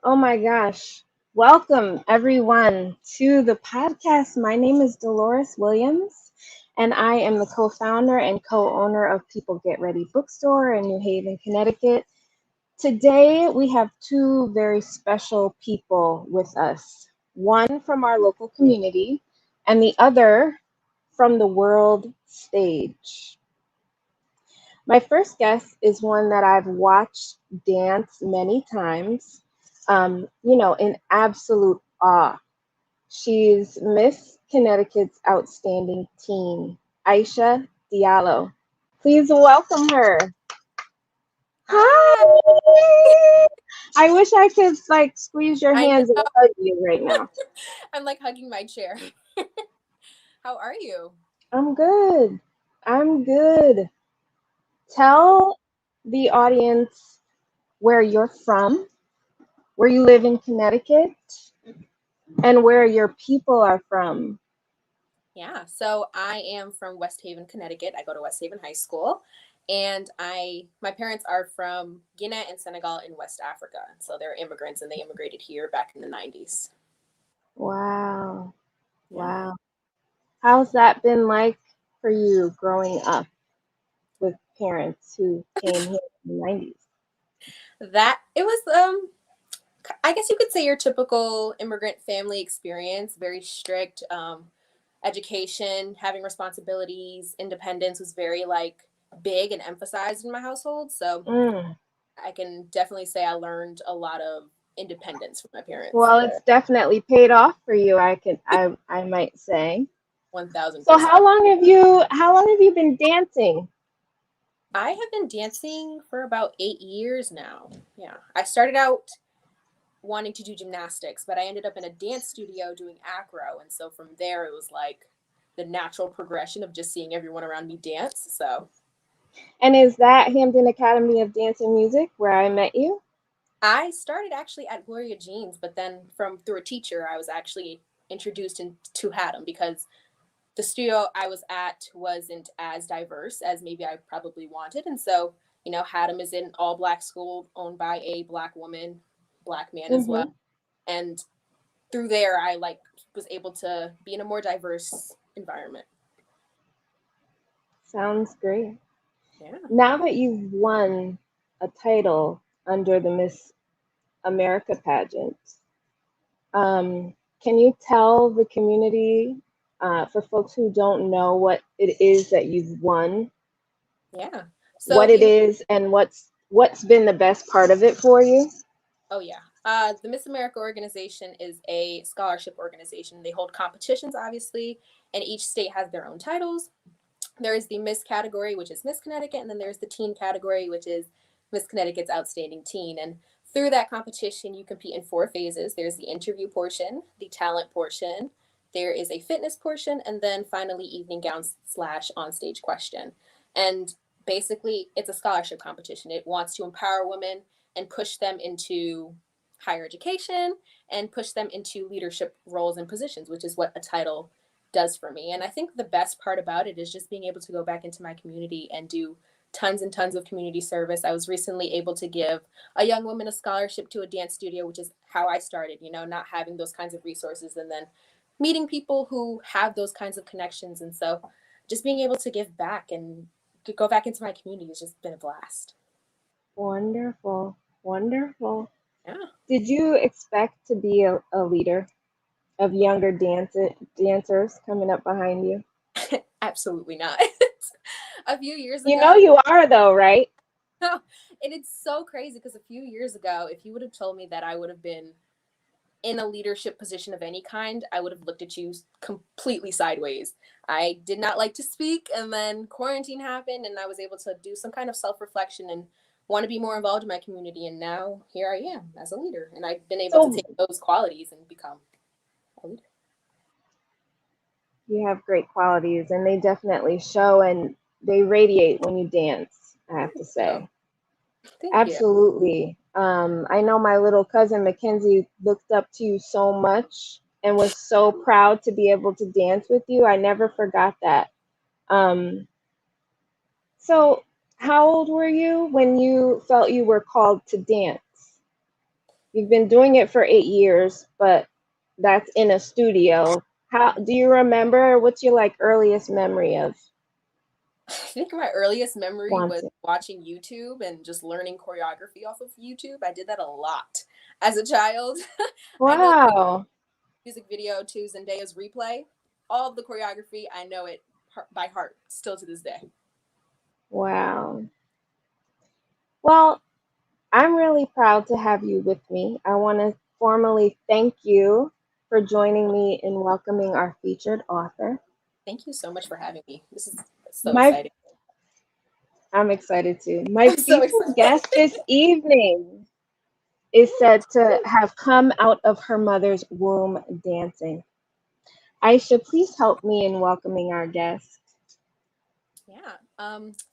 Oh my gosh. Welcome everyone to the podcast. My name is Delores Williams, and I am the co-founder and co-owner of People Get Ready Bookstore in New Haven, Connecticut. Today we have two very special people with us. One from our local community and the other from the world stage. My first guest is one that I've watched dance many times, in absolute awe. She's Miss Connecticut's outstanding teen, Aicha Diallo. Please welcome her. Hi. Hi! I wish I could squeeze your I know. hands and hug you right now. I'm like hugging my chair. How are you? I'm good. I'm good. Tell the audience where you're from, where you live in Connecticut, and where your people are from. Yeah, so I am from West Haven, Connecticut. I go to West Haven High School, and my parents are from Guinea and Senegal in West Africa. So they're immigrants, and they immigrated here back in the 90s. Wow. Yeah. Wow. How's that been like for you growing up with parents who came here in the 90s? That it was I guess you could say your typical immigrant family experience, very strict education, having responsibilities, independence was very big and emphasized in my household. So Mm. I can definitely say I learned a lot of independence from my parents. Well, it's definitely paid off for you, I might say. So 1000%. how long have you been dancing? I have been dancing for about 8 years now. Yeah. I started out wanting to do gymnastics, but I ended up in a dance studio doing acro. And so from there, it was like the natural progression of just seeing everyone around me dance. So And is that Hampton Academy of Dance and Music where I met you? I started actually at Gloria Jean's, but then from through a teacher, I was actually introduced into Haddam because the studio I was at wasn't as diverse as maybe I probably wanted. And so, Haddam is an all black school owned by a black woman, black man as well. Mm-hmm. And through there, I was able to be in a more diverse environment. Sounds great. Yeah. Now that you've won a title under the Miss America pageant, can you tell the community, for folks who don't know what it is that you've won, Yeah. what So, it is, and what's been the best part of it for you? oh yeah. The Miss America organization is a scholarship organization. They hold competitions, obviously, and each state has their own titles. There is the Miss category, which is Miss Connecticut, and then there's the Teen category, which is Miss Connecticut's Outstanding Teen. And through that competition, you compete in 4 phases. There's the interview portion, the talent portion, there is a fitness portion, and then finally evening gowns slash onstage question. And basically, it's a scholarship competition. It wants to empower women and push them into higher education and push them into leadership roles and positions, which is what a title does for me. And I think the best part about it is just being able to go back into my community and do tons and tons of community service. I was recently able to give a young woman a scholarship to a dance studio, which is how I started, not having those kinds of resources and then meeting people who have those kinds of connections. And so just being able to give back and to go back into my community has just been a blast. Wonderful, wonderful. Yeah. Did you expect to be a leader of younger dancers coming up behind you? Absolutely not. A few years You know ago, you are though, right? and it's so crazy because a few years ago, if you would have told me that I would have been in a leadership position of any kind, I would have looked at you completely sideways. I did not like to speak, and then quarantine happened, and I was able to do some kind of self reflection and want to be more involved in my community. And now here I am as a leader, and I've been able to So take those qualities and become a leader. you have great qualities, and they definitely show and they radiate when you dance, I have to So say. thank you. Absolutely. I know my little cousin Mackenzie looked up to you so much and was so proud to be able to dance with you. I never forgot that. Um, so, how old were you when you felt you were called to dance? You've been doing it for 8 years, but that's in a studio. How do you remember? What's your like earliest memory of I think my earliest memory was dancing? watching YouTube and just learning choreography off of YouTube. I did that a lot as a child. I know the Wow. music video to Zendaya's Replay. All of the choreography, I know it by heart still to this day. Wow. Well, I'm really proud to have you with me. I want to formally thank you for joining me in welcoming our featured author. Thank you so much for having me. This is so My, exciting. I'm excited too. My I'm so featured guest excited. this evening is said to have come out of her mother's womb dancing. Aisha, please help me in welcoming our guest. Yeah.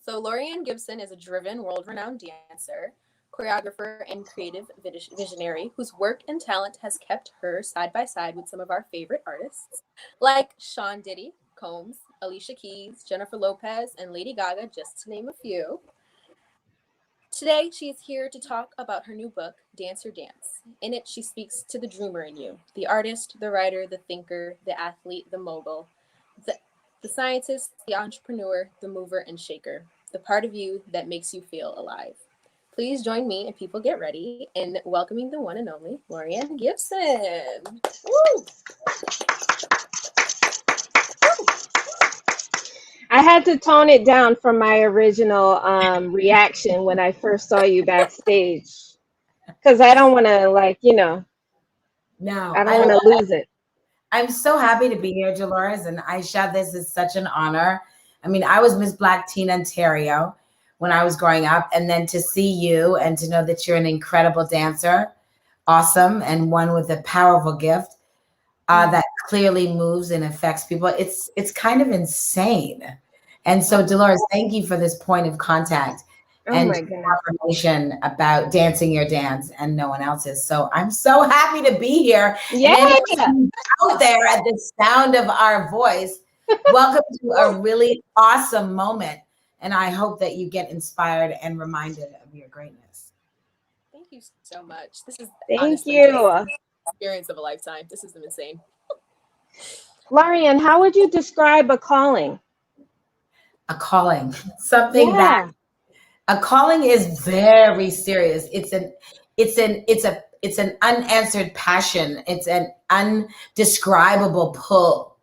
So Laurieann Gibson is a driven, world-renowned dancer, choreographer, and creative visionary whose work and talent has kept her side by side with some of our favorite artists, like Sean Diddy, Combs, Alicia Keys, Jennifer Lopez, and Lady Gaga, just to name a few. Today, she is here to talk about her new book, Dance Your Dance. In it, she speaks to the dreamer in you, the artist, the writer, the thinker, the athlete, the mogul, the, the scientist, the entrepreneur, the mover and shaker, the part of you that makes you feel alive. Please join me and people get ready in welcoming the one and only Laurieann Gibson. Woo! I had to tone it down from my original reaction when I first saw you backstage because I don't want to, like, No, I don't want to lose it. I'm so happy to be here, Delores and Aicha. This is such an honor. I mean, I was Miss Black Teen Ontario when I was growing up, and then to see you and to know that you're an incredible dancer, awesome, and one with a powerful gift that clearly moves and affects people. It's kind of insane. And so, Delores, thank you for this point of contact Oh and my goodness. information about dancing your dance and no one else's. So I'm so happy to be here. Yeah. And anyone out there at the sound of our voice, welcome to a really awesome moment. And I hope that you get inspired and reminded of your greatness. Thank you so much. This is Thank honestly you. just experience of a lifetime. This is insane. Laurieann, how would you describe a calling? A calling, something that Yeah. a calling is very serious. It's an unanswered passion. It's an undescribable pull.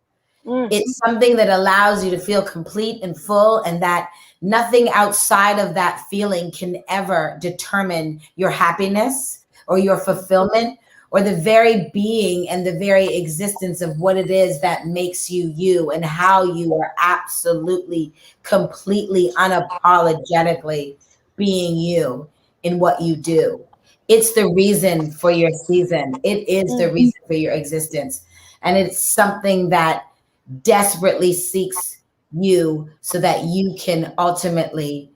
It's something that allows you to feel complete and full, and that nothing outside of that feeling can ever determine your happiness or your fulfillment or the very being and the very existence of what it is that makes you you and how you are absolutely, completely, unapologetically being you in what you do. It's the reason for your season. It is the reason for your existence. And it's something that desperately seeks you so that you can ultimately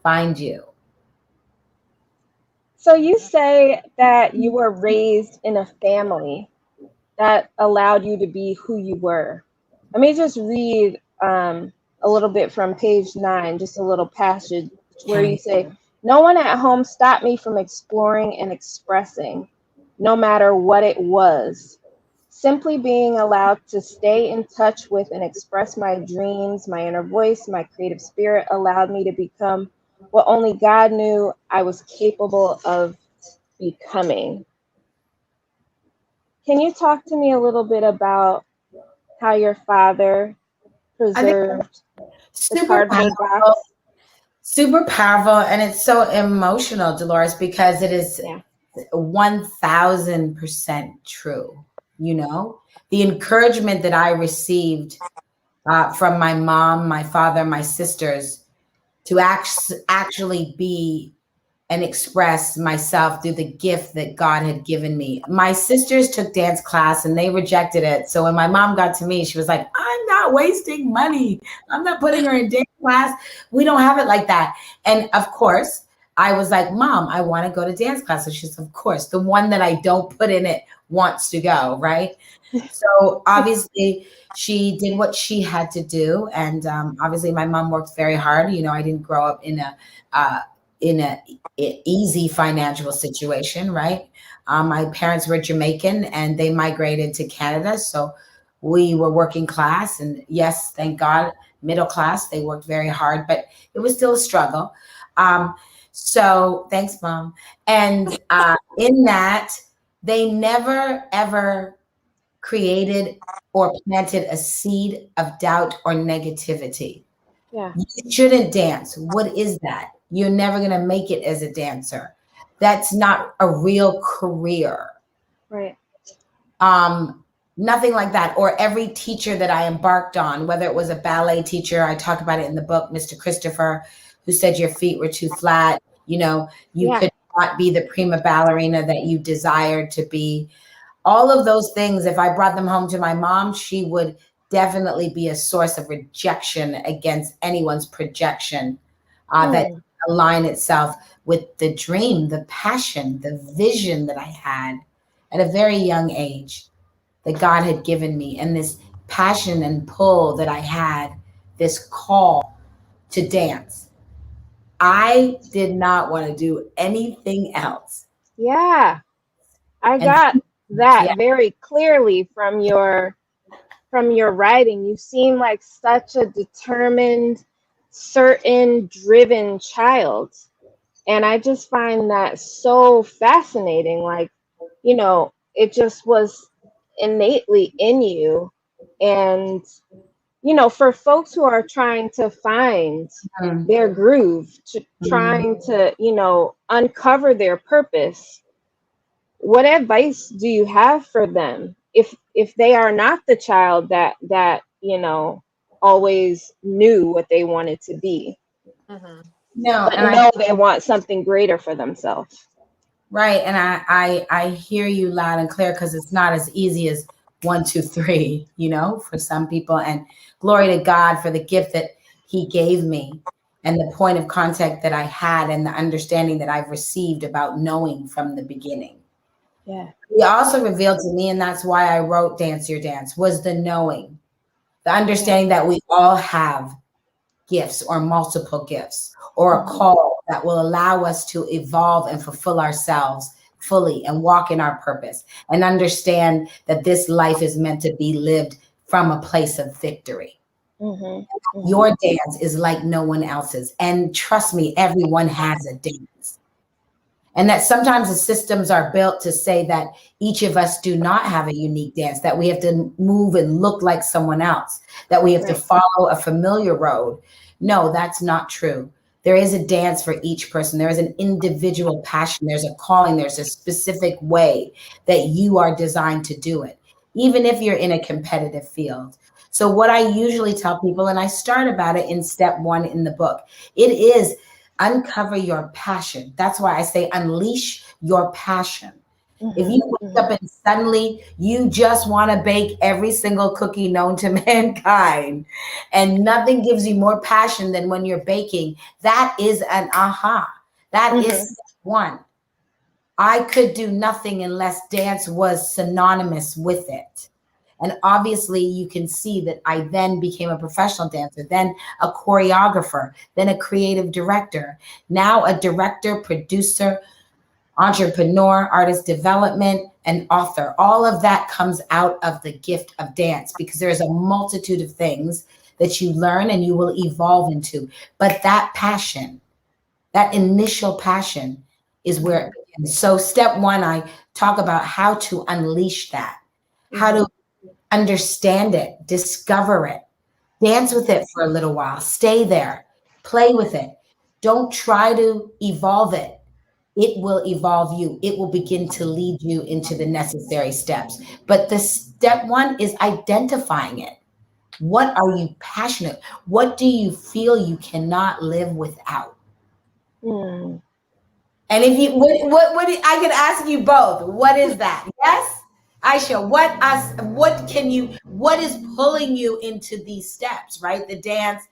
find you. So you say that you were raised in a family that allowed you to be who you were. Let me just read a little bit from page 9, just a little passage where you say, "No one at home stopped me from exploring and expressing, no matter what it was. Simply being allowed to stay in touch with and express my dreams, my inner voice, my creative spirit allowed me to become what only God knew I was capable of becoming." Can you talk to me a little bit about how your father I think preserved the super cardboard powerful, box? super powerful, and it's so emotional, Delores, because it is Yeah. 1000% true. You know, the encouragement that I received from my mom, my father, my sisters to actually be and express myself through the gift that God had given me. My sisters took dance class and they rejected it. So when my mom got to me, she was like, "I'm not wasting money. I'm not putting her in dance class. We don't have it like that." And of course, I was like, "Mom, I want to go to dance class." So she's, "Of course, the one that I don't put in it wants to go," right? So obviously she did what she had to do. And obviously my mom worked very hard. You know, I didn't grow up in a, in a easy financial situation, right? My parents were Jamaican and they migrated to Canada. So we were working class, and yes, thank God, middle class. They worked very hard, but it was still a struggle. So thanks, Mom. And in that, they never ever created or planted a seed of doubt or negativity. Yeah. You shouldn't dance. What is that? You're never going to make it as a dancer. That's not a real career. Right. Nothing like that. Or every teacher that I embarked on, whether it was a ballet teacher, I talk about it in the book, Mr. Christopher, who said your feet were too flat. You know, you could not be the prima ballerina that you desired to be. All of those things, if I brought them home to my mom, she would definitely be a source of rejection against anyone's projection that align itself with the dream, the passion, the vision that I had at a very young age that God had given me, and this passion and pull that I had, this call to dance. I did not want to do anything else. Yeah. I got that very clearly from your writing. You seem like such a determined, certain, driven child. And I just find that so fascinating. Like, you know, it just was innately in you. And, you know, for folks who are trying to find their groove, trying to, you know, uncover their purpose, what advice do you have for them if they are not the child that you know always knew what they wanted to be, no, but know they want something greater for themselves? Right, and I hear you loud and clear, because it's not as easy as 1, 2, 3, you know, for some people. And glory to God for the gift that He gave me, and the point of contact that I had, and the understanding that I've received about knowing from the beginning. Yeah. He also revealed to me, and that's why I wrote Dance Your Dance, was the knowing, the understanding that we all have gifts or multiple gifts, or a call that will allow us to evolve and fulfill ourselves fully and walk in our purpose, and understand that this life is meant to be lived from a place of victory. Your dance is like no one else's. And trust me, everyone has a dance. And that sometimes the systems are built to say that each of us do not have a unique dance, that we have to move and look like someone else, that we have to follow a familiar road. No, that's not true. There is a dance for each person. There is an individual passion. There's a calling. There's a specific way that you are designed to do it, even if you're in a competitive field. So what I usually tell people, and I start about it in step 1 in the book, it is uncover your passion. That's why I say unleash your passion. If you wake up and suddenly you just want to bake every single cookie known to mankind, and nothing gives you more passion than when you're baking, that is an aha. That is step 1. I could do nothing unless dance was synonymous with it. And obviously you can see that I then became a professional dancer, then a choreographer, then a creative director, now a director, producer, entrepreneur, artist development, and author. All of that comes out of the gift of dance, because there's a multitude of things that you learn and you will evolve into. But that passion, that initial passion, is where it begins. So step 1, I talk about how to unleash that, how to understand it, discover it, dance with it for a little while, stay there, play with it. Don't try to evolve it. It will evolve you. It will begin to lead you into the necessary steps. But the step 1 is identifying it. What are you passionate? What do you feel you cannot live without? And if you, what I could ask you both, what is that? Yes? Aicha, what is pulling you into these steps, right? The dance,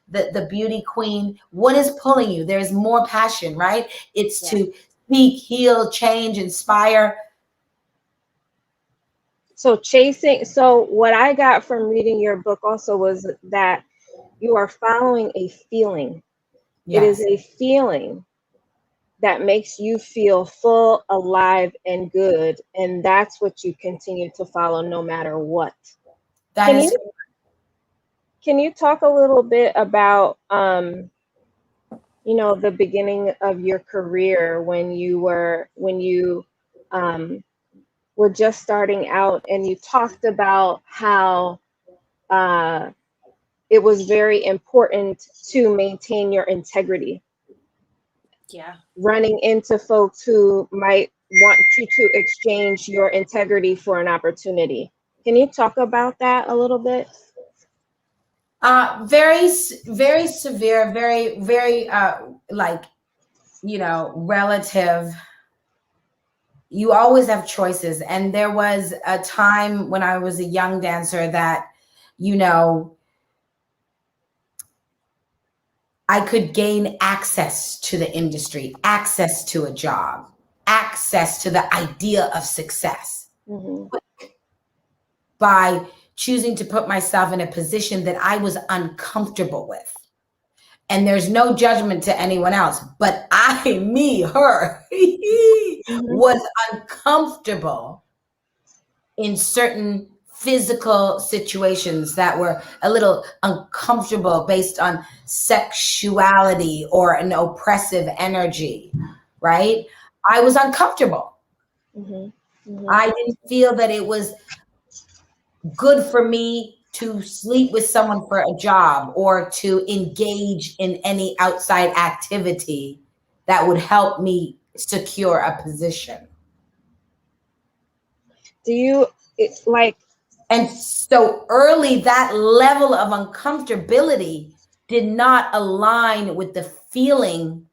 the beauty queen, what is pulling you? There's more passion, right? It's to speak, heal, change, inspire. So what I got from reading your book also was that you are following a feeling. It is a feeling that makes you feel full, alive, and good. And that's what you continue to follow no matter what. That is. Can you talk a little bit about, the beginning of your career when you were just starting out, and you talked about how it was very important to maintain your integrity. Yeah. Running into folks who might want you to exchange your integrity for an opportunity. Can you talk about that a little bit? Very, very severe, very, very, relative. You always have choices. And there was a time when I was a young dancer that, I could gain access to the industry, access to a job, access to the idea of success by choosing to put myself in a position that I was uncomfortable with. And there's no judgment to anyone else, but her, was uncomfortable in certain physical situations that were a little uncomfortable based on sexuality or an oppressive energy, right? I was uncomfortable. I didn't feel that it was good for me to sleep with someone for a job or to engage in any outside activity that would help me secure a position. And so early, that level of uncomfortability did not align with the feeling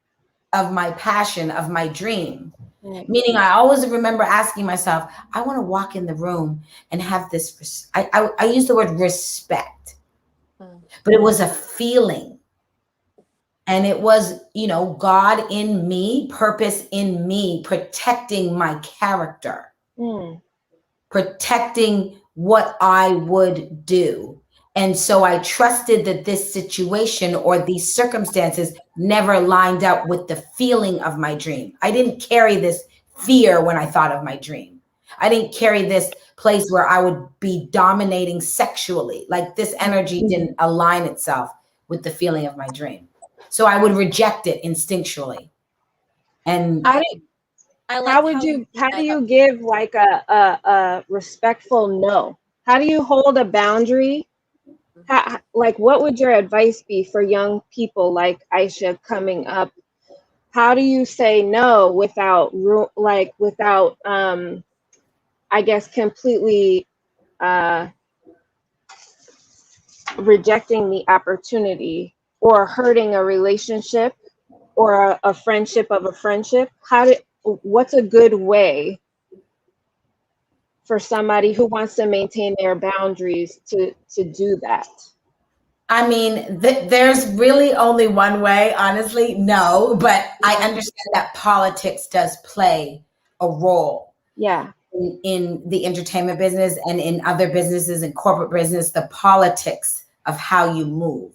of my passion, of my dream. Meaning I always remember asking myself, I want to walk in the room and have this, I use the word respect, but it was a feeling. And it was, God in me, purpose in me, protecting my character, protecting what I would do. And so I trusted that this situation or these circumstances never lined up with the feeling of my dream. I didn't carry this fear when I thought of my dream. I didn't carry this place where I would be dominating sexually. Like this energy didn't align itself with the feeling of my dream. So I would reject it instinctually. And how do you give like a respectful no? How do you hold a boundary? What would your advice be for young people like Aicha coming up? How do you say no without I guess completely rejecting the opportunity or hurting a relationship or a friendship of a friendship? What's a good way for somebody who wants to maintain their boundaries to do that? I mean, there's really only one way, honestly, no, but I understand that politics does play a role. Yeah. In the entertainment business and in other businesses and corporate business, the politics of how you move.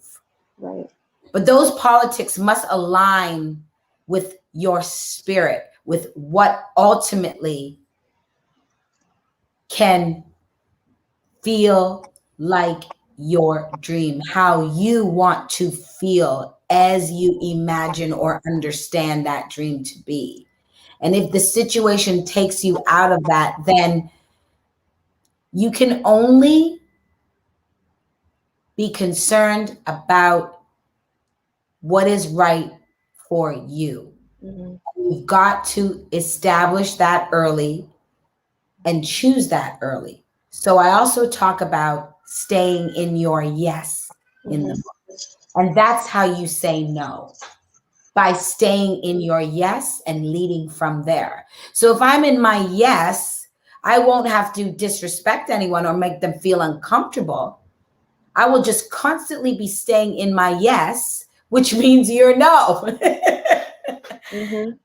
Right. But those politics must align with your spirit, with what ultimately can feel like your dream, how you want to feel as you imagine or understand that dream to be. And if the situation takes you out of that, then you can only be concerned about what is right for you. You've got to establish that early and choose that early. So I also talk about staying in your yes in the book. And that's how you say no, by staying in your yes and leading from there. So if I'm in my yes, I won't have to disrespect anyone or make them feel uncomfortable. I will just constantly be staying in my yes, which means your no. And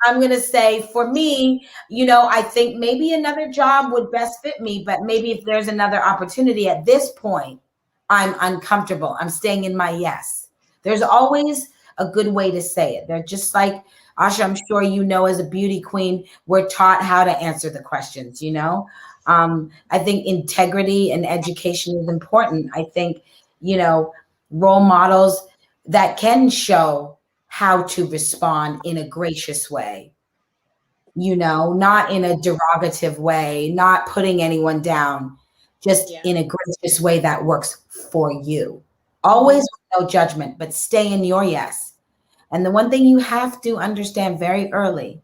I'm going to say, for me, I think maybe another job would best fit me, but maybe if there's another opportunity at this point, I'm uncomfortable. I'm staying in my yes. There's always a good way to say it. They're just like, Aicha, I'm sure you know, as a beauty queen, we're taught how to answer the questions, you know? I think integrity and education is important. I think, you know, role models that can show how to respond in a gracious way, you know, not in a derogative way, not putting anyone down, just in a gracious way that works for you. Always with no judgment, but stay in your yes. And the one thing you have to understand very early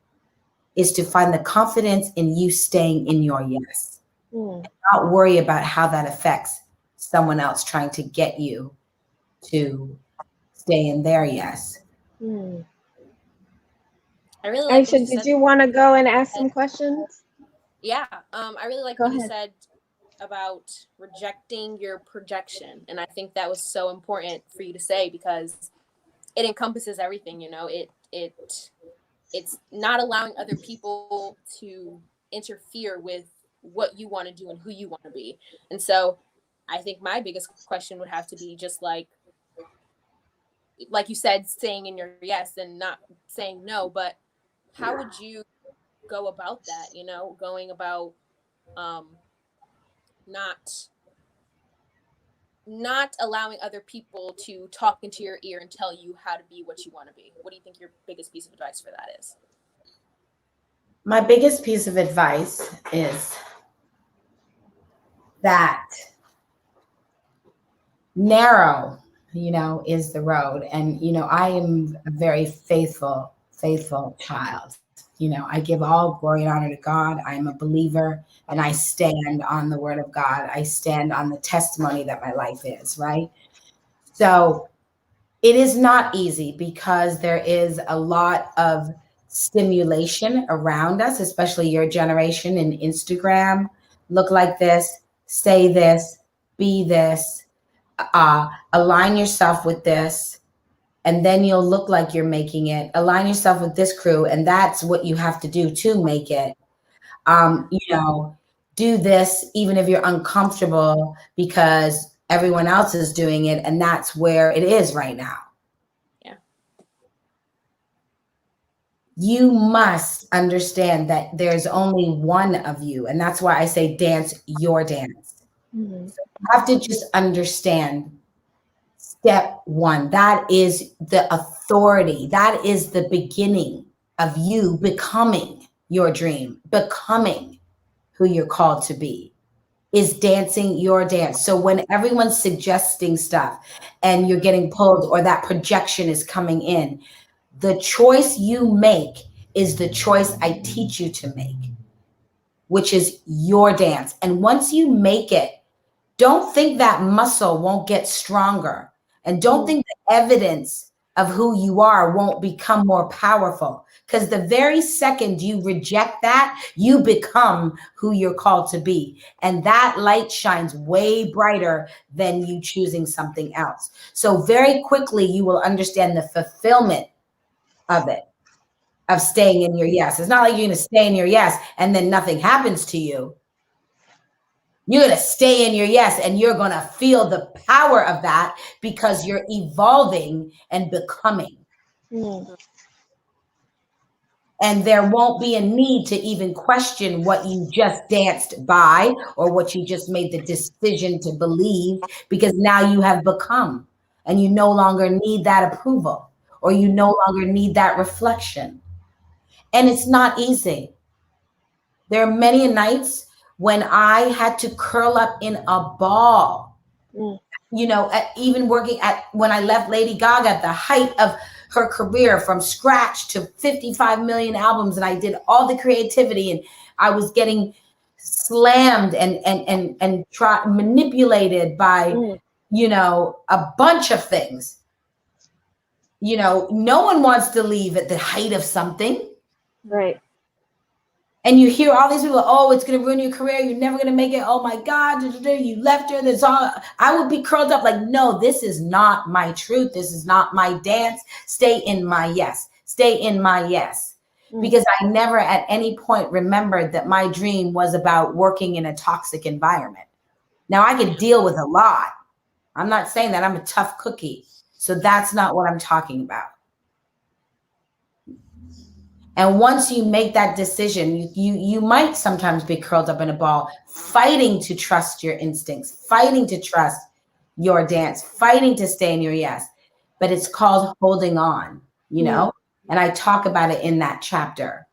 is to find the confidence in you staying in your yes. Not worry about how that affects someone else trying to get you to stay in their yes. I really like Aicha, did you want to go and ask some questions? Yeah. I really like what you said about rejecting your projection. And I think that was so important for you to say, because it encompasses everything, you know. It's not allowing other people to interfere with what you want to do and who you want to be. And so I think my biggest question would have to be just like you said, staying in your yes and not saying no, but how would you go about that, you know, going about not allowing other people to talk into your ear and tell you how to be what you want to be? What do you think your biggest piece of advice for that is? My biggest piece of advice is that narrow, you know, is the road. And, you know, I am a very faithful child. You know, I give all glory and honor to God. I'm a believer, and I stand on the word of God. I stand on the testimony that my life is, right? So it is not easy, because there is a lot of stimulation around us, especially your generation in Instagram. Look like this, say this, be this, align yourself with this, and then you'll look like you're making it. Align yourself with this crew, and that's what you have to do to make it. You know, do this even if you're uncomfortable, because everyone else is doing it, and that's where it is right now. You must understand that there's only one of you. And that's why I say dance your dance. So you have to just understand step one. That is the authority. That is the beginning of you becoming your dream, becoming who you're called to be, is dancing your dance. So when everyone's suggesting stuff and you're getting pulled, or that projection is coming in, the choice you make is the choice I teach you to make, which is your dance. And once you make it, don't think that muscle won't get stronger. And don't think the evidence of who you are won't become more powerful. Because the very second you reject that, you become who you're called to be. And that light shines way brighter than you choosing something else. So very quickly, you will understand the fulfillment of it, of staying in your yes. It's not like you're going to stay in your yes and then nothing happens to you. You're going to stay in your yes, and you're going to feel the power of that, because you're evolving and becoming. And there won't be a need to even question what you just danced by, or what you just made the decision to believe, because now you have become, and you no longer need that approval, or you no longer need that reflection. And it's not easy. There are many nights when I had to curl up in a ball, you know, even working when I left Lady Gaga at the height of her career, from scratch to 55 million albums. And I did all the creativity, and I was getting slammed and manipulated by, you know, a bunch of things. You know, no one wants to leave at the height of something. Right. And you hear all these people, oh, it's going to ruin your career. You're never going to make it. Oh my God, you left her. That's all. I would be curled up like, no, this is not my truth. This is not my dance. Stay in my yes. Stay in my yes. Because I never at any point remembered that my dream was about working in a toxic environment. Now I could deal with a lot. I'm not saying that I'm a tough cookie. So that's not what I'm talking about. And once you make that decision, you might sometimes be curled up in a ball, fighting to trust your instincts, fighting to trust your dance, fighting to stay in your yes. But it's called holding on, you know? And I talk about it in that chapter.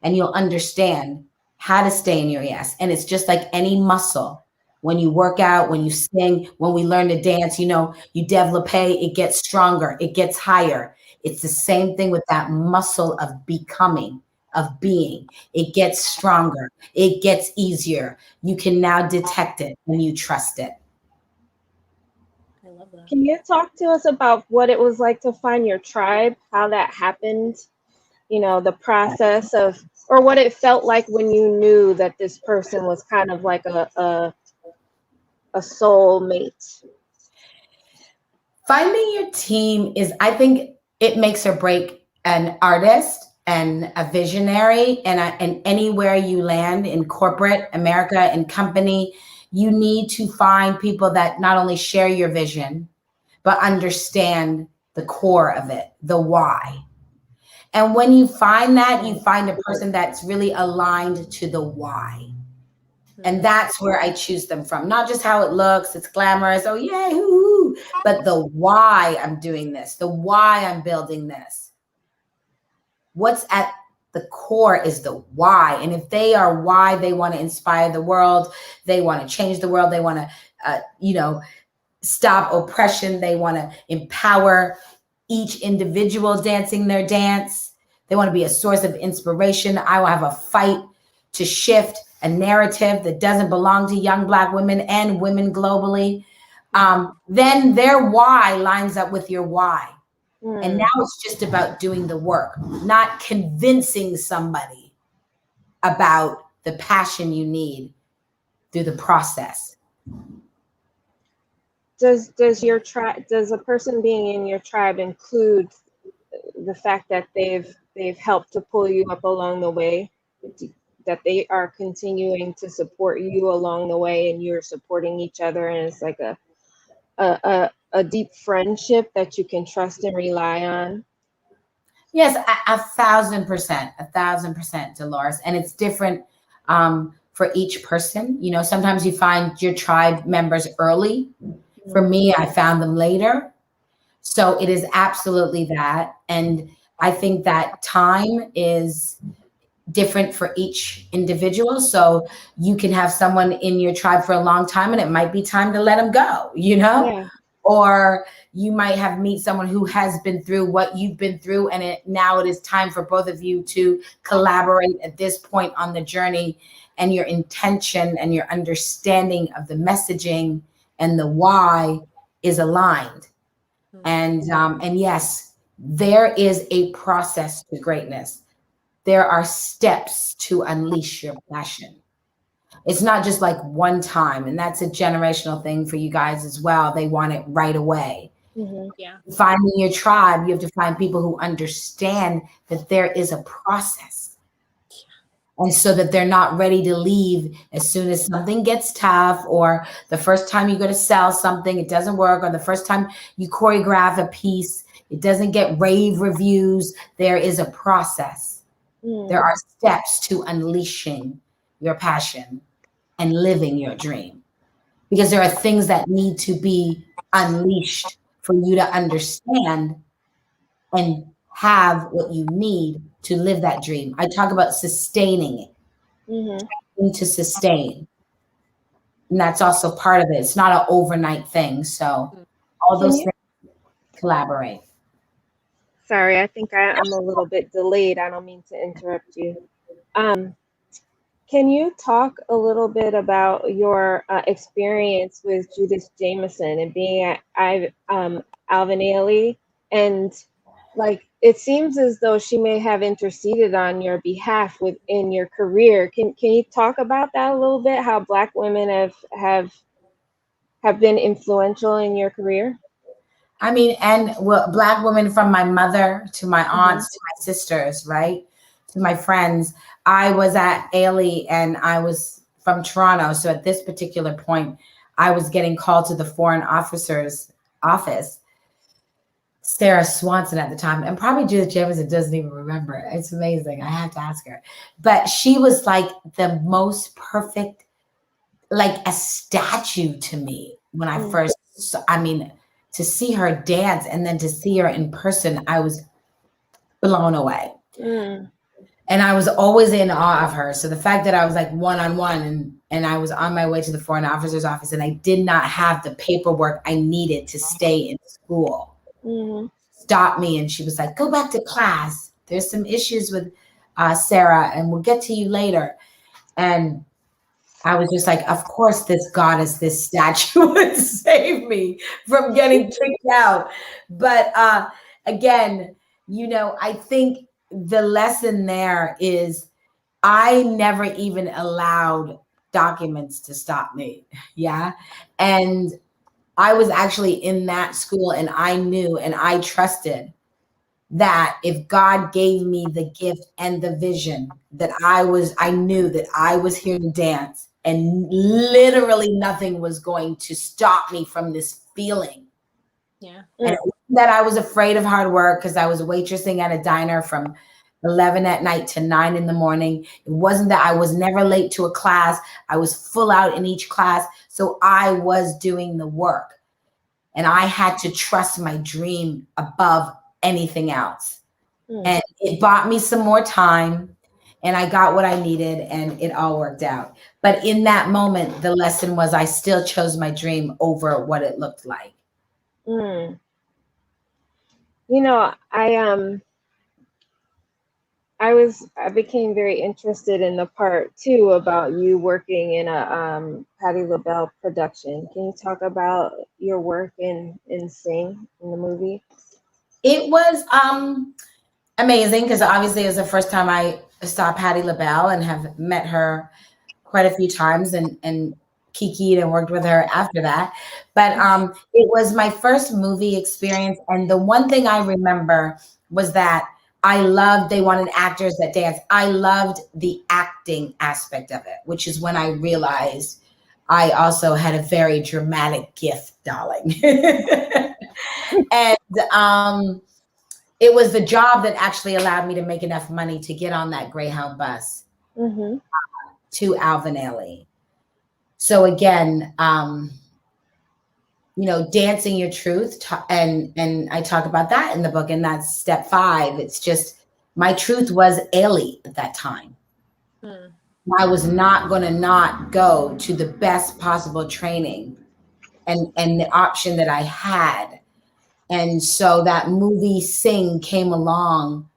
And you'll understand how to stay in your yes. And it's just like any muscle. When you work out, when you sing, when we learn to dance, you know, you develop, it gets stronger, it gets higher. It's the same thing with that muscle of becoming, of being. It gets stronger, it gets easier. You can now detect it and you trust it. I love that. Can you talk to us about what it was like to find your tribe, how that happened? You know, the process of, or what it felt like when you knew that this person was kind of like a soul mate. Finding your team is, I think it makes or break an artist and a visionary, and anywhere you land in corporate America and company, you need to find people that not only share your vision, but understand the core of it, the why. And when you find that, you find a person that's really aligned to the why. And that's where I choose them from. Not just how it looks, it's glamorous, oh yay, hoo-hoo, but the why I'm doing this, the why I'm building this. What's at the core is the why. And if they are why they want to inspire the world, they want to change the world, they want to, stop oppression, they want to empower each individual dancing their dance. They want to be a source of inspiration. I will have a fight to shift a narrative that doesn't belong to young Black women and women globally. Then their why lines up with your why. And now it's just about doing the work, not convincing somebody about the passion you need through the process. Does your tribe, does a person being in your tribe include the fact that they've helped to pull you up along the way, that they are continuing to support you along the way and you're supporting each other, and it's like a deep friendship that you can trust and rely on? Yes, 1,000%, Delores. And it's different for each person. You know, sometimes you find your tribe members early. For me, I found them later. So it is absolutely that. And I think that time is different for each individual. So you can have someone in your tribe for a long time and it might be time to let them go, you know? Yeah. Or you might have meet someone who has been through what you've been through, and now it is time for both of you to collaborate at this point on the journey, and your intention and your understanding of the messaging and the why is aligned. And yes, there is a process to greatness. There are steps to unleash your passion. It's not just like one time, and that's a generational thing for you guys as well. They want it right away. Yeah. Finding your tribe, you have to find people who understand that there is a process. And so that they're not ready to leave as soon as something gets tough, or the first time you go to sell something, it doesn't work, or the first time you choreograph a piece, it doesn't get rave reviews. There is a process. There are steps to unleashing your passion and living your dream, because there are things that need to be unleashed for you to understand and have what you need to live that dream. I talk about sustaining it. To sustain. And that's also part of it. It's not an overnight thing. So all those things collaborate. Sorry, I think I'm a little bit delayed. I don't mean to interrupt you. Can you talk a little bit about your experience with Judith Jameson and being at Alvin Ailey? And like, it seems as though she may have interceded on your behalf within your career. Can you talk about that a little bit? How Black women have been influential in your career? I mean, and Black women, from my mother to my aunts to my sisters, right? To my friends. I was at Ailey and I was from Toronto. So at this particular point, I was getting called to the foreign officer's office Sarah Swanson at the time, and probably Judith Jefferson doesn't even remember. It's amazing. I have to ask her. But she was like the most perfect, like a statue to me when I first saw, I mean, to see her dance and then to see her in person, I was blown away. And I was always in awe of her. So the fact that I was like one-on-one and I was on my way to the foreign officer's office and I did not have the paperwork I needed to stay in school. Stopped me and she was like, go back to class. There's some issues with Sarah and we'll get to you later. And I was just like, of course this goddess, this statue would save me from getting kicked out. But again, you know, I think the lesson there is I never even allowed documents to stop me. Yeah. And I was actually in that school and I knew and I trusted that if God gave me the gift and the vision that I knew that I was here to dance and literally nothing was going to stop me from this feeling. Yeah. And that I was afraid of hard work because I was waitressing at a diner from 11 at night to 9 in the morning. It wasn't that I was never late to a class. I was full out in each class. So I was doing the work and I had to trust my dream above anything else. And it bought me some more time and I got what I needed and it all worked out. But in that moment, the lesson was I still chose my dream over what it looked like. You know, I became very interested in the part too about you working in a Patti LaBelle production. Can you talk about your work in Sing in the movie? It was amazing because obviously it was the first time I saw Patti LaBelle and have met her quite a few times and kikied and worked with her after that. But it was my first movie experience. And the one thing I remember was that they wanted actors that dance. I loved the acting aspect of it, which is when I realized I also had a very dramatic gift, darling. And it was the job that actually allowed me to make enough money to get on that Greyhound bus to Alvin. So again, you know, dancing your truth, and I talk about that in the book, and that's step 5. It's just my truth was Ailey at that time. I was not going to not go to the best possible training and the option that I had. And so that movie Sing came along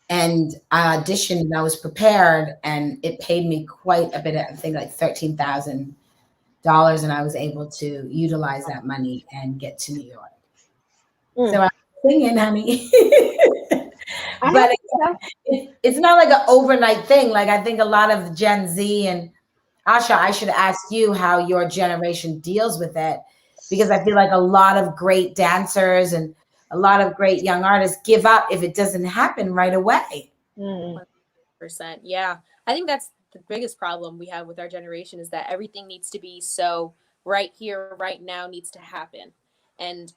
and I auditioned and I was prepared and it paid me quite a bit, I think like $13,000. And I was able to utilize that money and get to New York. So I'm singing, honey. But it's not like an overnight thing. Like I think a lot of Gen Z and Aicha, I should ask you how your generation deals with it, because I feel like a lot of great dancers and a lot of great young artists give up if it doesn't happen right away. 100%. Yeah. I think that's the biggest problem we have with our generation is that everything needs to be so right here, right now needs to happen. And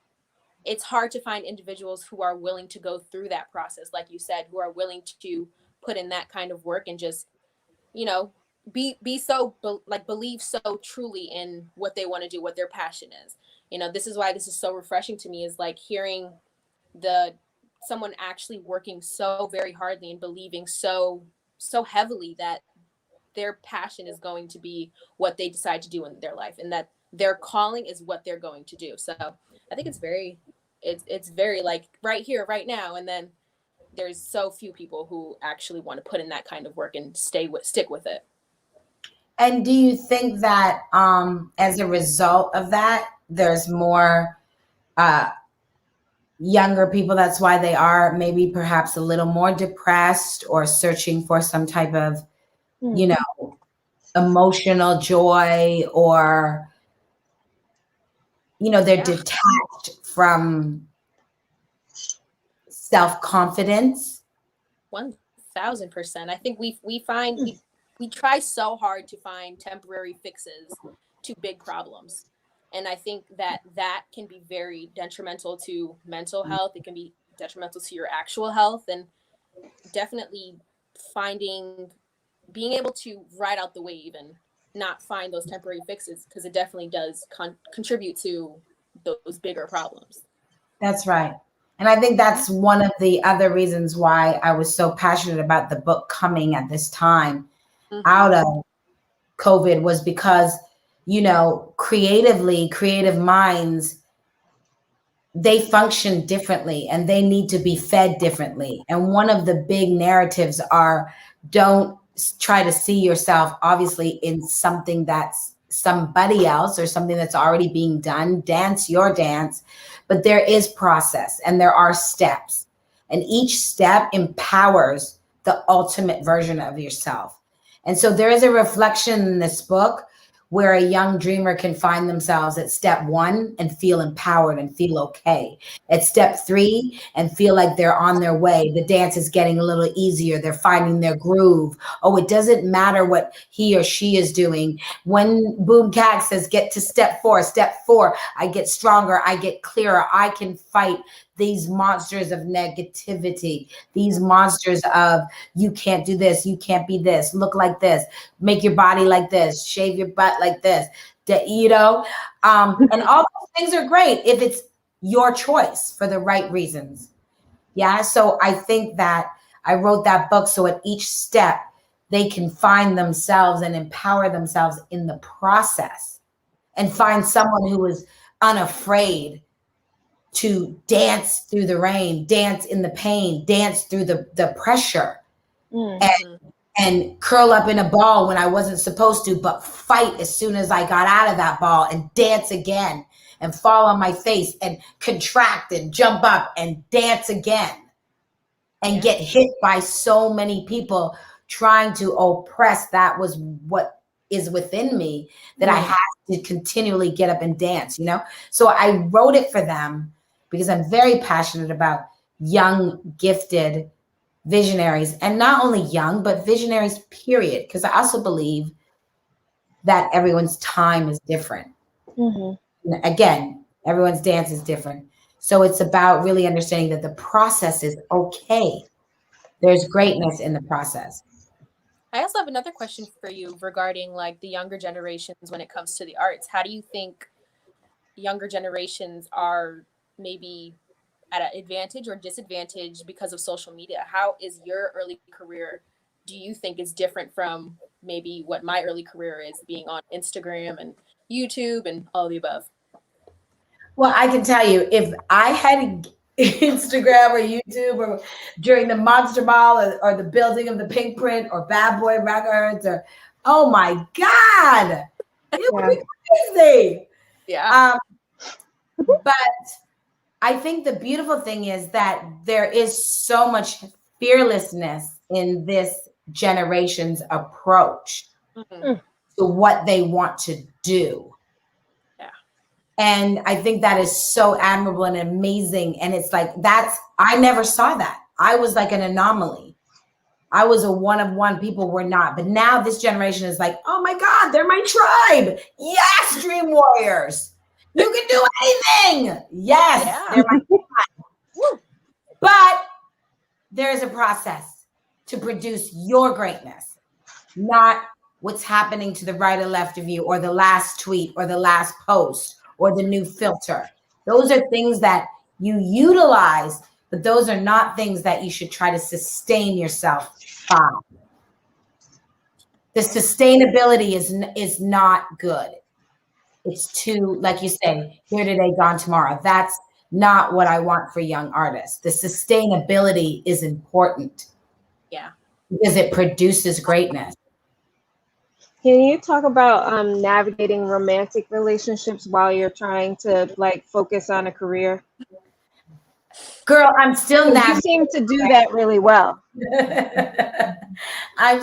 it's hard to find individuals who are willing to go through that process, like you said, who are willing to put in that kind of work and just, you know, be so believe so truly in what they want to do, what their passion is. You know, this is why this is so refreshing to me, is like hearing someone actually working so very hardly and believing so heavily that their passion is going to be what they decide to do in their life and that their calling is what they're going to do. So I think it's very like right here, right now. And then there's so few people who actually want to put in that kind of work and stick with it. And do you think that as a result of that, there's more younger people, that's why they are maybe perhaps a little more depressed or searching for some type of, you know, emotional joy, or, you know, they're detached from self-confidence? 1000%. I think we try so hard to find temporary fixes to big problems. And I think that that can be very detrimental to mental health. It can be detrimental to your actual health, and definitely being able to ride out the wave and not find those temporary fixes, because it definitely does contribute to those bigger problems. That's right. And I think that's one of the other reasons why I was so passionate about the book coming at this time out of COVID, was because, you know, creative minds, they function differently and they need to be fed differently. And one of the big narratives are, don't try to see yourself obviously in something that's somebody else or something that's already being done. Dance your dance, but there is process and there are steps, and each step empowers the ultimate version of yourself. And so there is a reflection in this book where a young dreamer can find themselves at step 1 and feel empowered and feel okay. At step 3 and feel like they're on their way. The dance is getting a little easier. They're finding their groove. Oh, it doesn't matter what he or she is doing. When Boom-Cack says, get to step 4, I get stronger, I get clearer, I can fight these monsters of negativity, these monsters of, you can't do this, you can't be this, look like this, make your body like this, shave your butt like this, you know, and all those things are great if it's your choice for the right reasons. Yeah. So I think that I wrote that book so at each step they can find themselves and empower themselves in the process, and find someone who is unafraid to dance through the rain, dance in the pain, dance through the pressure, and curl up in a ball when I wasn't supposed to, but fight as soon as I got out of that ball, and dance again and fall on my face and contract and jump up and dance again, and get hit by so many people trying to oppress that was what is within me, that I had to continually get up and dance, you know? So I wrote it for them because I'm very passionate about young, gifted visionaries, and not only young, but visionaries, period. Because I also believe that everyone's time is different. Again, everyone's dance is different. So it's about really understanding that the process is okay. There's greatness in the process. I also have another question for you regarding like the younger generations when it comes to the arts. How do you think younger generations are maybe at an advantage or disadvantage because of social media? How is your early career, do you think, is different from maybe what my early career is, being on Instagram and YouTube and all the above? Well, I can tell you, if I had Instagram or YouTube or during the Monster Ball or the building of the Pink Print or Bad Boy Records, or, oh my God, it would be crazy. Yeah. But I think the beautiful thing is that there is so much fearlessness in this generation's approach to what they want to do. Yeah. And I think that is so admirable and amazing. And it's like, I never saw that. I was like an anomaly. I was a one of one, people were not. But now this generation is like, oh my God, they're my tribe. Yes, Dream Warriors. You can do anything. Yes. They're my tribe. But there's a process to produce your greatness, not what's happening to the right or left of you, or the last tweet, or the last post, or the new filter. Those are things that you utilize, but those are not things that you should try to sustain yourself by. The sustainability is not good. It's too, like you say, here today, gone tomorrow. That's not what I want for young artists. The sustainability is important. Yeah. Because it produces greatness. Can you talk about navigating romantic relationships while you're trying to like focus on a career? Girl, I'm still navigating. You seem to do that really well. I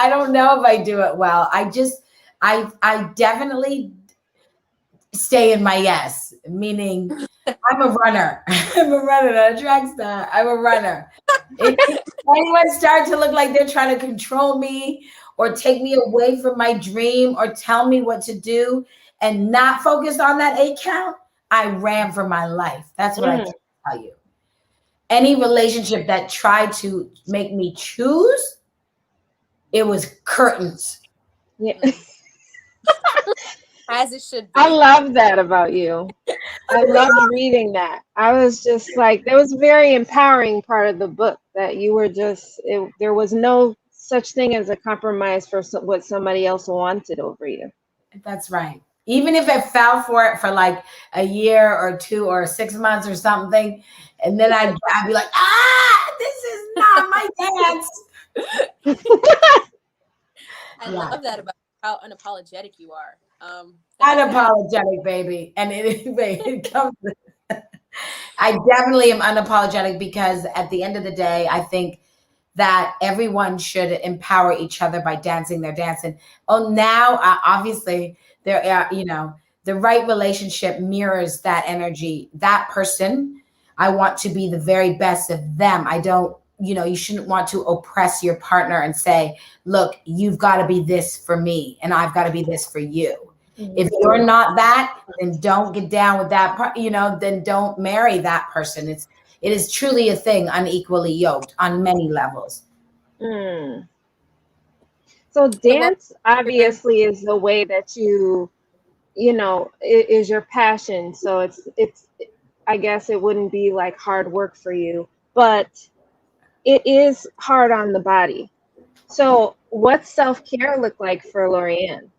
don't know if I do it well. I definitely stay in my yes, meaning I'm a runner. I'm a runner, not a track star. I'm a runner. If anyone starts to look like they're trying to control me or take me away from my dream or tell me what to do, and not focused on that 8 count, I ran for my life. That's what I can tell you. Any relationship that tried to make me choose, it was curtains. Yeah. As it should be. I love that about you. I loved reading that. I was just like, that was a very empowering part of the book, that you were just, there was no such thing as a compromise for what somebody else wanted over you. That's right. Even if it fell for it for like a year or 2 or 6 months or something, and then I'd be like, this is not my dance. I love that about how unapologetic you are. Unapologetic, baby. And it comes. I definitely am unapologetic, because at the end of the day, I think that everyone should empower each other by dancing their dance. And now, obviously, there are, the right relationship mirrors that energy. That person, I want to be the very best of them. I don't, you shouldn't want to oppress your partner and say, look, you've got to be this for me, and I've got to be this for you. If you're not that, then don't get down with that part, then don't marry that person. It is truly a thing, unequally yoked on many levels. So dance obviously is the way that you is your passion. So it's I guess it wouldn't be like hard work for you, but it is hard on the body. So what's self-care look like for Laurieann?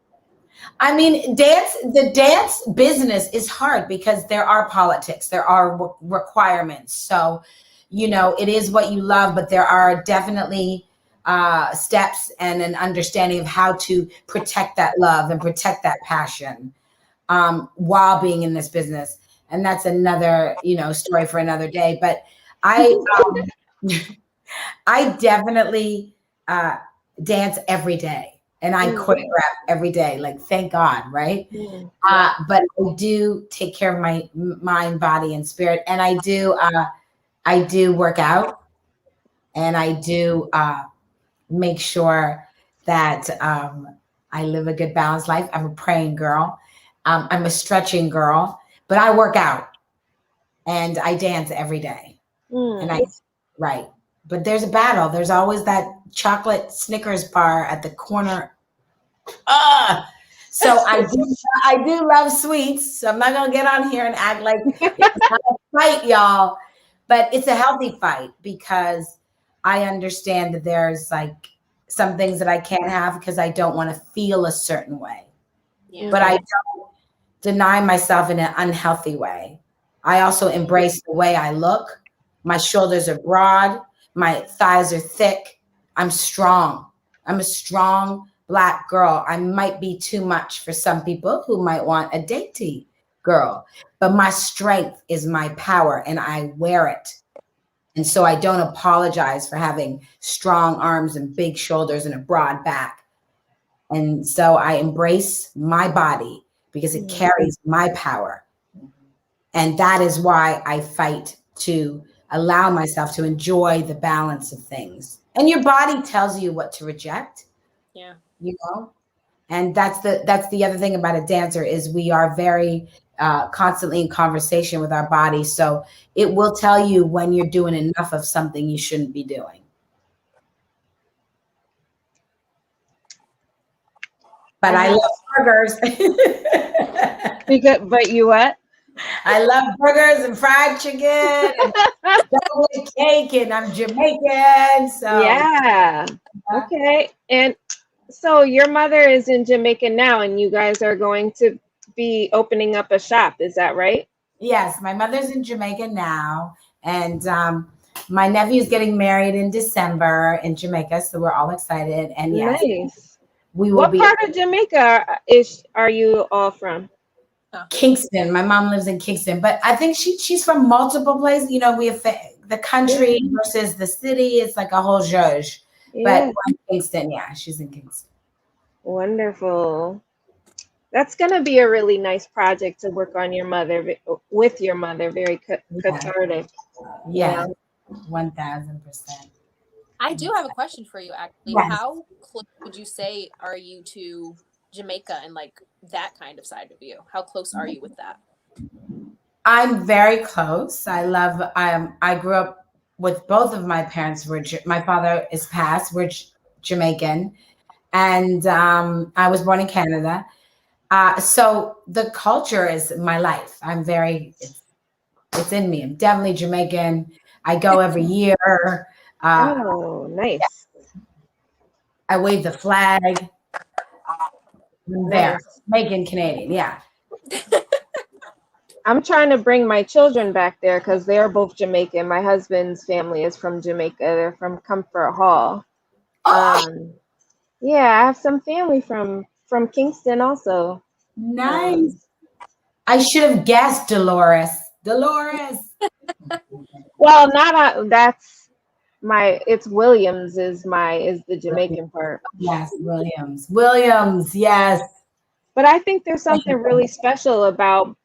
I mean, the dance business is hard because there are politics, there are requirements. So, it is what you love, but there are definitely steps and an understanding of how to protect that love and protect that passion while being in this business. And that's another, story for another day. But I definitely dance every day. And I choreograph every day, like, thank God, right? But I do take care of my mind, body, and spirit. And I do work out, and I do make sure that I live a good balanced life. I'm a praying girl. I'm a stretching girl, but I work out and I dance every day. Right. But there's a battle. There's always that chocolate Snickers bar at the corner. So I do love sweets. So I'm not gonna get on here and act like it's not a fight, y'all. But it's a healthy fight, because I understand that there's like some things that I can't have because I don't want to feel a certain way. Yeah. But I don't deny myself in an unhealthy way. I also embrace the way I look. My shoulders are broad. My thighs are thick. I'm strong. I'm a strong Black girl. I might be too much for some people who might want a dainty girl, but my strength is my power, and I wear it. And so I don't apologize for having strong arms and big shoulders and a broad back. And so I embrace my body because it carries my power. And that is why I fight to allow myself to enjoy the balance of things. And your body tells you what to reject. Yeah. And that's the other thing about a dancer is we are very constantly in conversation with our body. So it will tell you when you're doing enough of something you shouldn't be doing. But I love burgers. But you what? I love burgers and fried chicken and chocolate cake, and I'm Jamaican. So yeah. Okay. And so your mother is in Jamaica now, and you guys are going to be opening up a shop. Is that right? Yes, my mother's in Jamaica now, and my nephew's getting married in December in Jamaica, so we're all excited. And yes, nice. We will what part of Jamaica are you all from? Kingston. My mom lives in Kingston, but I think she's from multiple places. We have the country versus the city. It's like a whole zhuzh. But Kingston, she's in Kingston. Wonderful. That's going to be a really nice project to work on with your mother. Very cathartic. Yeah, 1000%. I do have a question for you, actually. Yeah. How close would you say are you to Jamaica and like that kind of side of you? How close are you with that? I'm very close. I grew up with both of my parents my father is passed, we're Jamaican, and I was born in Canada. So the culture is my life. It's in me. I'm definitely Jamaican. I go every year. Oh, nice. I wave the flag. I'm there. Nice. Jamaican Canadian. Yeah. I'm trying to bring my children back there because they're both Jamaican. My husband's family is from Jamaica. They're from Comfort Hall. Oh, Yeah, I have some family from Kingston also. nice. I should have guessed Delores. Delores. Well, not that's my. It's Williams is the Jamaican part. Yes, Williams. Williams. Yes. But I think there's something really special about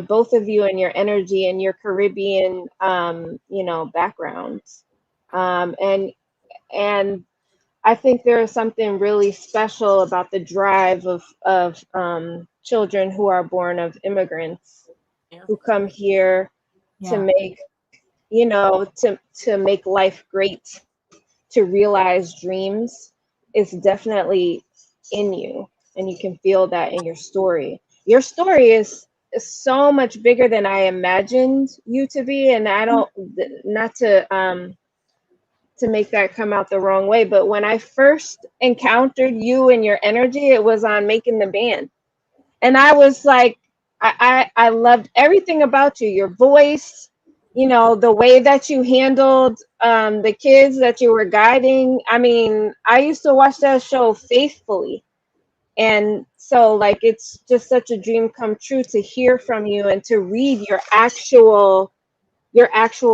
both of you and your energy and your Caribbean, backgrounds. And I think there is something really special about the drive of children who are born of immigrants who come here to make, to make life great, to realize dreams is definitely in you, and you can feel that in your story. Your story is so much bigger than I imagined you to be, and I don't, not to make that come out the wrong way, but when I first encountered you and your energy, it was on Making the Band, and I was like, I loved everything about you, your voice, the way that you handled the kids that you were guiding. I mean, I used to watch that show faithfully. And so like it's just such a dream come true to hear from you and to read your actual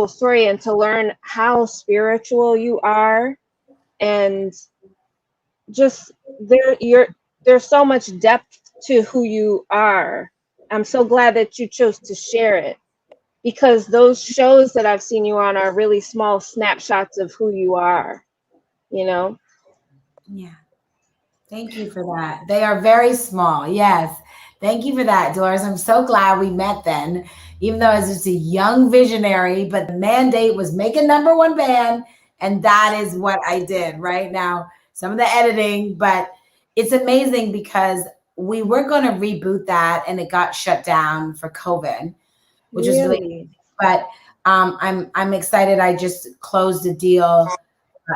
story and to learn how spiritual you are, and just there's so much depth to who you are. I'm so glad that you chose to share it, because those shows that I've seen you on are really small snapshots of who you are, Yeah. Thank you for that. They are very small. Yes. Thank you for that, Doris. I'm so glad we met then, even though I was just a young visionary, but the mandate was make a #1 band. And that is what I did right now. Some of the editing, but it's amazing because we were going to reboot that and it got shut down for COVID, which was really, but I'm excited. I just closed a deal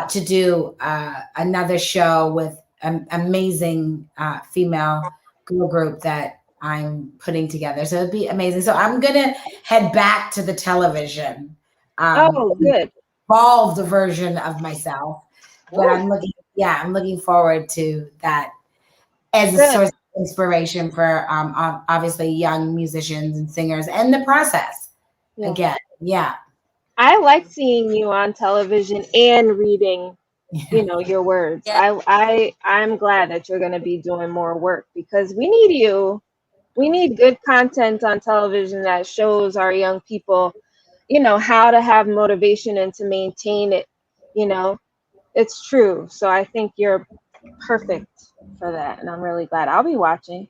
to do another show with an amazing female girl group that I'm putting together. So it'd be amazing. So I'm gonna head back to the television. Good. Evolved version of myself. But I'm looking forward to that as a source of inspiration for obviously young musicians and singers and the process. Again. Yeah. I like seeing you on television and reading, your words. Yeah. I'm glad that you're going to be doing more work, because we need you. We need good content on television that shows our young people, how to have motivation and to maintain it. It's true. So I think you're perfect for that, and I'm really glad. I'll be watching.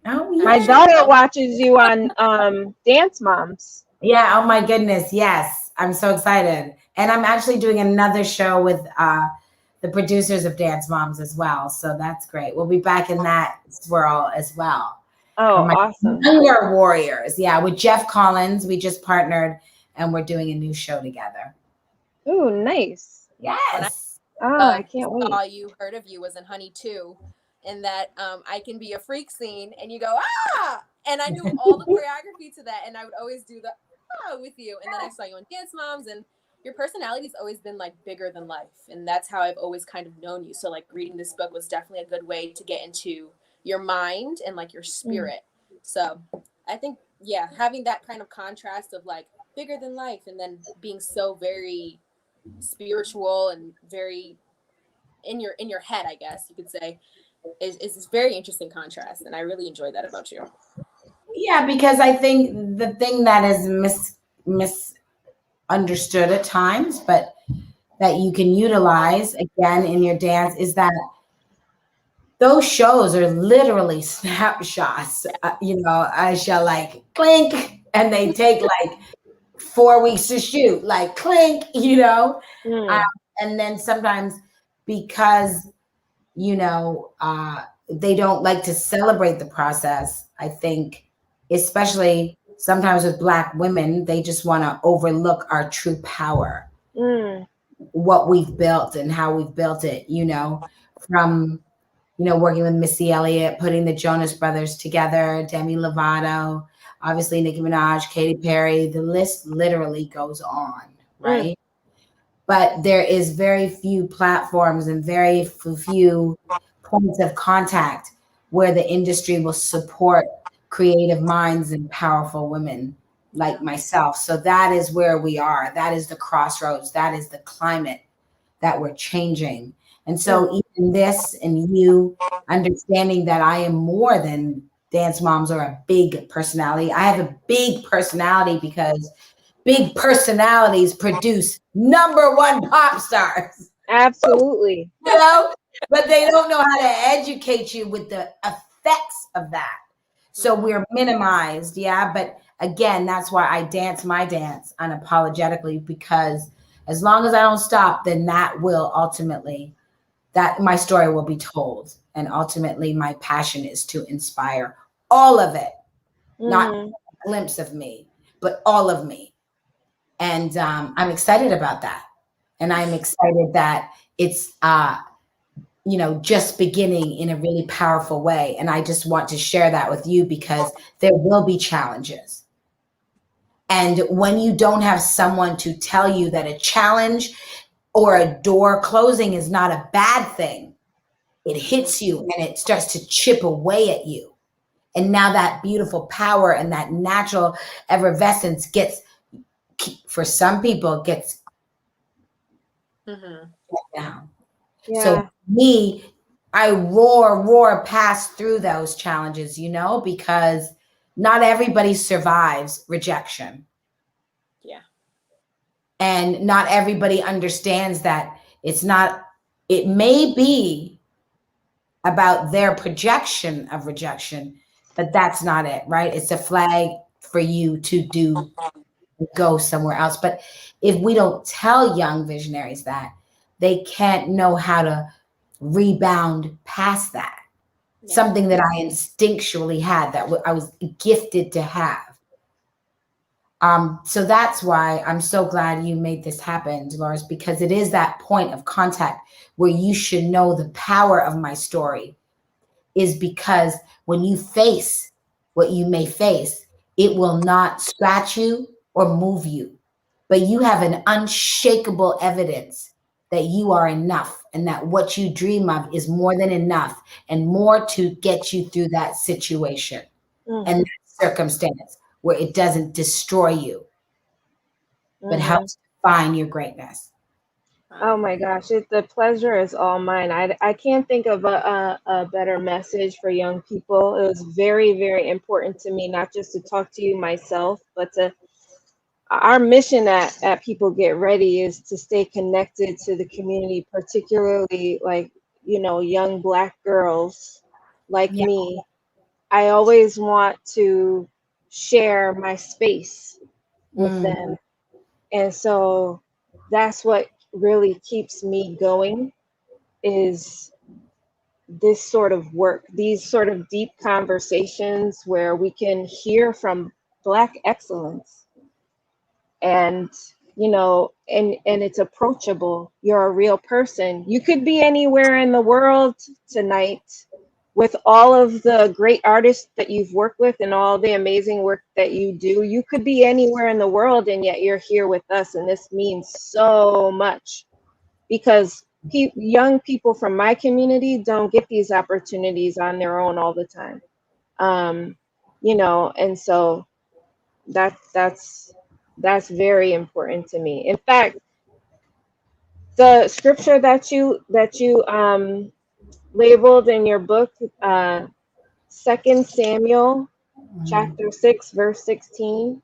Oh, yeah. My daughter watches you on Dance Moms. Yeah. Oh my goodness. Yes. I'm so excited. And I'm actually doing another show with the producers of Dance Moms as well. So that's great. We'll be back in that swirl as well. Oh, awesome. Younger Warriors. Yeah. With Jeff Collins. We just partnered and we're doing a new show together. Oh, nice. Yes. I can't wait. All you heard of you was in Honey 2, and that I Can Be a Freak scene, and you go, and I knew all the choreography to that, and I would always do the with you. And then I saw you on Dance Moms, and your personality's always been like bigger than life, and that's how I've always kind of known you. So like reading this book was definitely a good way to get into your mind and like your spirit. So I think having that kind of contrast of like bigger than life and then being so very spiritual and very in your head, I guess you could say, is this very interesting contrast, and I really enjoyed that about you. Yeah, because I think the thing that is misunderstood at times, but that you can utilize again in your dance, is that those shows are literally snapshots. I shall like clink, and they take like 4 weeks to shoot, like clink, Mm. and then sometimes because they don't like to celebrate the process. I think, especially sometimes with Black women, they just want to overlook our true power, Mm. what we've built and how we've built it, from working with Missy Elliott, putting the Jonas Brothers together, Demi Lovato, obviously Nicki Minaj, Katy Perry, the list literally goes on, Mm. right? But there is very few platforms and very few points of contact where the industry will support creative minds and powerful women like myself. So that is where we are. That is the crossroads. That is the climate that we're changing. And so even this, and you understanding that I am more than dance moms or a big personality. I have a big personality because big personalities produce #1 pop stars. Absolutely. But they don't know how to educate you with the effects of that. So we're minimized, yeah. But again, that's why I dance my dance unapologetically, because as long as I don't stop, then that will ultimately, that my story will be told. And ultimately my passion is to inspire all of it, not a glimpse of me, but all of me. And I'm excited about that. And I'm excited that it's, just beginning in a really powerful way. And I just want to share that with you because there will be challenges. And when you don't have someone to tell you that a challenge or a door closing is not a bad thing, it hits you and it starts to chip away at you. And now that beautiful power and that natural effervescence gets, for some people, gets down. Yeah. So me, I roar past through those challenges, because not everybody survives rejection. Yeah. And not everybody understands that it may be about their projection of rejection, but that's not it, right? It's a flag for you to go somewhere else. But if we don't tell young visionaries that, they can't know how to rebound past that. Yeah. Something that I instinctually had, that I was gifted to have. So that's why I'm so glad you made this happen, Delores, because it is that point of contact where you should know the power of my story, is because when you face what you may face, it will not scratch you or move you, but you have an unshakable evidence that you are enough and that what you dream of is more than enough and more to get you through that situation and that circumstance, where it doesn't destroy you, but helps find your greatness. Oh my gosh, the pleasure is all mine. I can't think of a better message for young people. It was very, very important to me, not just to talk to you myself, but our mission at People Get Ready is to stay connected to the community, particularly like, young Black girls like me. I always want to share my space with them. And so that's what really keeps me going, is this sort of work, these sort of deep conversations where we can hear from Black excellence. And and it's approachable. You're a real person. You could be anywhere in the world tonight with all of the great artists that you've worked with and all the amazing work that you do. You could be anywhere in the world, and yet you're here with us. And this means so much, because young people from my community don't get these opportunities on their own all the time. And so that's very important to me. In fact, the scripture that you labeled in your book, 2 Samuel chapter 6 verse 16,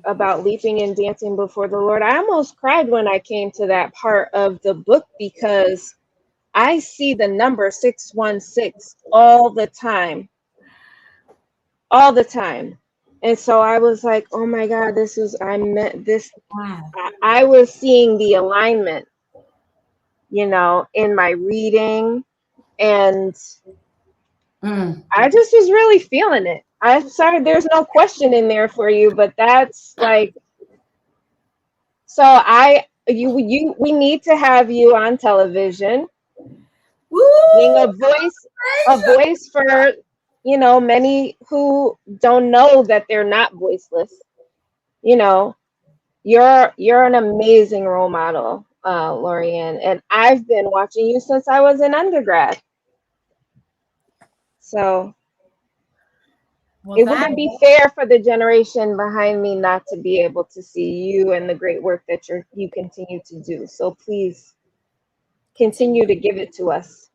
about leaping and dancing before the Lord. I almost cried when I came to that part of the book, because I see the number 616 all the time. All the time. And so I was like, oh my God, this was, I meant this. I was seeing the alignment, you know, in my reading. And I just was really feeling it. I'm sorry, there's no question in there for you, but that's like, so we need to have you on television. Woo! Being a voice for, you know, many who don't know that they're not voiceless. You know, you're an amazing role model, Laurieann, and I've been watching you since I was in undergrad. So it wouldn't be fair for the generation behind me not to be able to see you and the great work that you continue to do. So please continue to give it to us.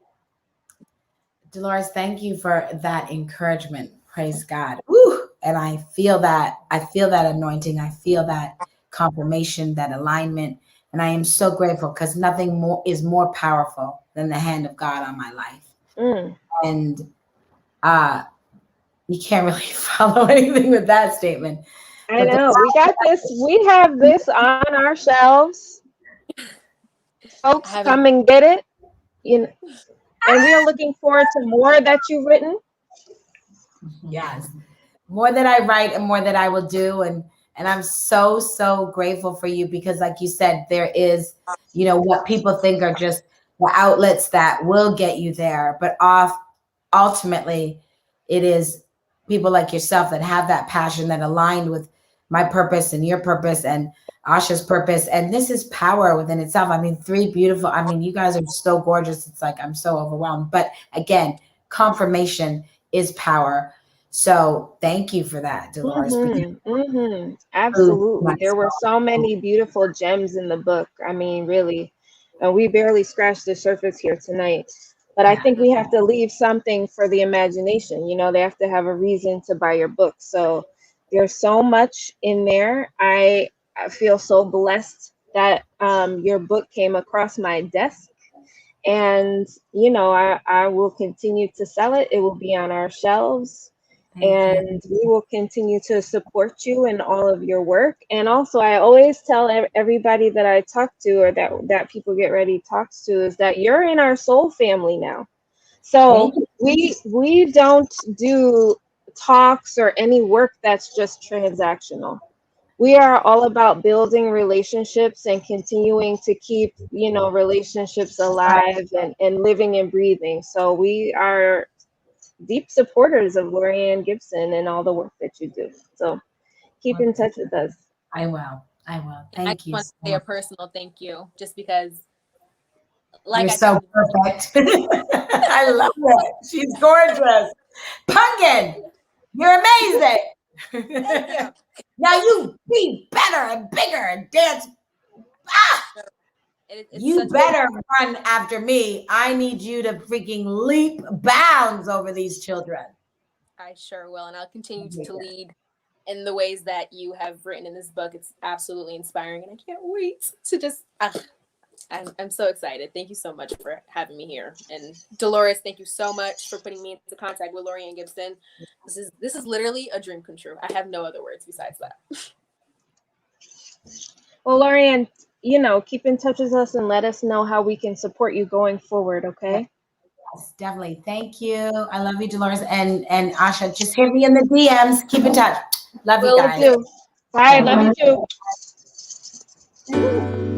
Delores, thank you for that encouragement. Praise God. Woo! And I feel that anointing. I feel that confirmation, that alignment. And I am so grateful because nothing more is more powerful than the hand of God on my life. And you can't really follow anything with that statement. I know. We got this. We have this on our shelves. Folks, come and get it. You know, and we are looking forward to more that you've written. Yes. More that I write and more that I will do. And I'm so, so grateful for you because like you said, there is, you know, what people think are just the outlets that will get you there. But ultimately, it is people like yourself that have that passion that aligned with my purpose and your purpose and Aicha's purpose. And this is power within itself. I mean, you guys are so gorgeous. It's like, I'm so overwhelmed. But again, confirmation is power. So thank you for that, Delores. Absolutely. There were so many beautiful gems in the book. I mean, really, and we barely scratched the surface here tonight. But I think we have to leave something for the imagination. You know, they have to have a reason to buy your book. So there's so much in there. I feel so blessed that your book came across my desk. And, you know, I will continue to sell it. It will be on our shelves. And we will continue to support you in all of your work. And also, I always tell everybody that I talk to or that People Get Ready talks to is that you're in our soul family now. So we don't do talks or any work that's just transactional. We are all about building relationships and continuing to keep, you know, relationships alive and living and breathing. So we are deep supporters of Laurieann Gibson and all the work that you do. So keep in touch with us. I will. Thank you. I want to say a personal thank you just because you're so perfect. I love it. She's gorgeous. Pumpkin, you're amazing. Now you be better and bigger and dance. You better run after me. I need you to freaking leap bounds over these children. I sure will. And I'll continue to lead in the ways that you have written in this book. It's absolutely inspiring. And I can't wait to just, I'm so excited. Thank you so much for having me here. And Delores, thank you so much for putting me into contact with Laurieann Gibson. This is literally a dream come true. I have no other words besides that. Well, Laurieann, you know, keep in touch with us and let us know how we can support you going forward, okay? Yes, definitely. Thank you. I love you, Delores. And Aicha, just hit me in the DMs. Keep in touch. Love you guys. Bye. Love you too.